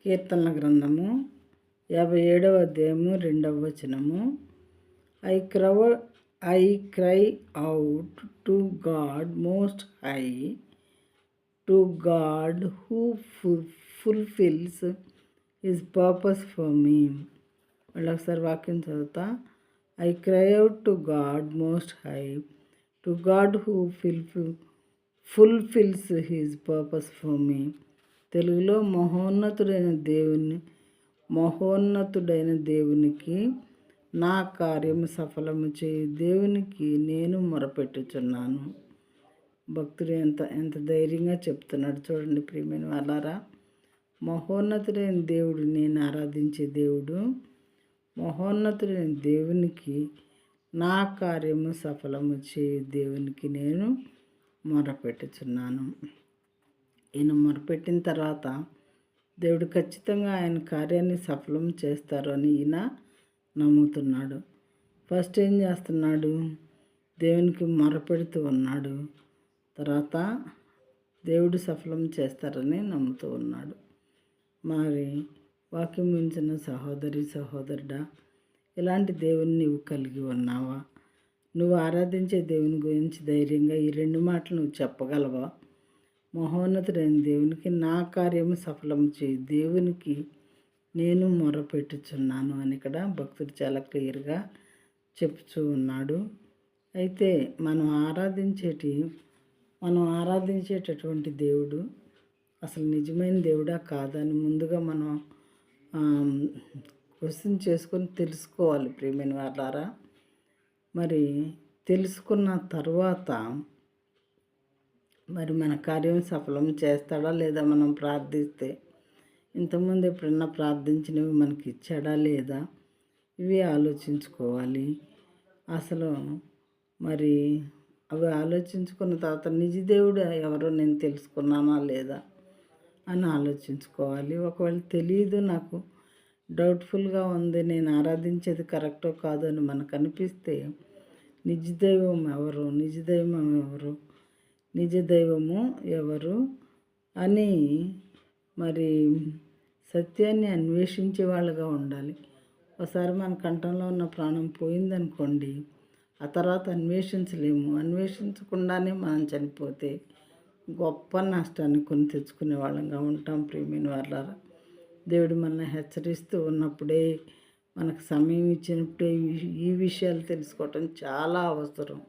కీర్తనల గ్రంథము 57వ అధ్యాయము 2వ వచనము. I cry out to God most high, to God who fulfils his purpose for me. మళ్ళీ ఒకసారి వాక్యం చదువుతా. I cry out to God most high, to God who fulfils his purpose for me. తెలుగులో మహోన్నతుడైన దేవునికి నా కార్యము సఫలము చేయి దేవునికి నేను మొరపెట్టుచున్నాను. భక్తుడు ఎంత ధైర్యంగా చెప్తున్నాడు చూడండి ప్రియమైన వాళ్ళారా. మహోన్నతుడైన దేవుడు, నేను ఆరాధించే దేవుడు, మహోన్నతుడైన దేవునికి నా కార్యము సఫలము చేయి దేవునికి నేను మొరపెట్టుచున్నాను. ఈయన మొరపెట్టిన తర్వాత దేవుడు ఖచ్చితంగా ఆయన కార్యాన్ని సఫలం చేస్తారు అని ఈయన నమ్ముతున్నాడు. ఫస్ట్ ఏం చేస్తున్నాడు? దేవునికి మొరపెడుతూ ఉన్నాడు. తర్వాత దేవుడు సఫలం చేస్తారని నమ్ముతూ ఉన్నాడు. మరి వాక్యం మించిన సహోదరుడా, ఇలాంటి దేవుని నువ్వు కలిగి ఉన్నావా? నువ్వు ఆరాధించే దేవుని గురించి ధైర్యంగా ఈ 2 మాటలు నువ్వు చెప్పగలవా? మహోన్నతుడైన దేవునికి నా కార్యము సఫలం చేయి దేవునికి నేను మొరపెట్టుచున్నాను అని ఇక్కడ భక్తుడు చాలా క్లియర్గా చెప్తూ ఉన్నాడు. అయితే మనం ఆరాధించేటటువంటి దేవుడు అసలు నిజమైన దేవుడా కాదా అని ముందుగా మనం క్వశ్చన్ చేసుకొని తెలుసుకోవాలి ప్రియమైన వాళ్ళారా. మరి తెలుసుకున్న తర్వాత మరి మన కార్యం సఫలం చేస్తాడా లేదా? మనం ప్రార్థిస్తే ఇంతకుముందు ఎప్పుడన్నా ప్రార్థించినవి మనకి ఇచ్చాడా లేదా? ఇవి ఆలోచించుకోవాలి. అసలు మరి అవి ఆలోచించుకున్న తర్వాత నిజదేవుడు ఎవరో నేను తెలుసుకున్నానా లేదా అని ఆలోచించుకోవాలి. ఒకవేళ తెలియదు, నాకు డౌట్ఫుల్గా ఉంది, నేను ఆరాధించేది కరెక్టో కాదో అని మనకు అనిపిస్తే నిజదైవము ఎవరు అని మరి సత్యాన్ని అన్వేషించే వాళ్ళగా ఉండాలి. ఒకసారి మన కంఠంలో ఉన్న ప్రాణం పోయిందనుకోండి, ఆ తర్వాత అన్వేషించకుండానే మనం చనిపోతే గొప్ప నష్టాన్ని కొని తెచ్చుకునే వాళ్ళంగా ఉంటాం ప్రియమైన వాళ్ళారా. దేవుడు మనల్ని హెచ్చరిస్తూ ఉన్నప్పుడే, మనకు సమయం ఇచ్చినప్పుడే ఈ విషయాలు తెలుసుకోవటం చాలా అవసరం.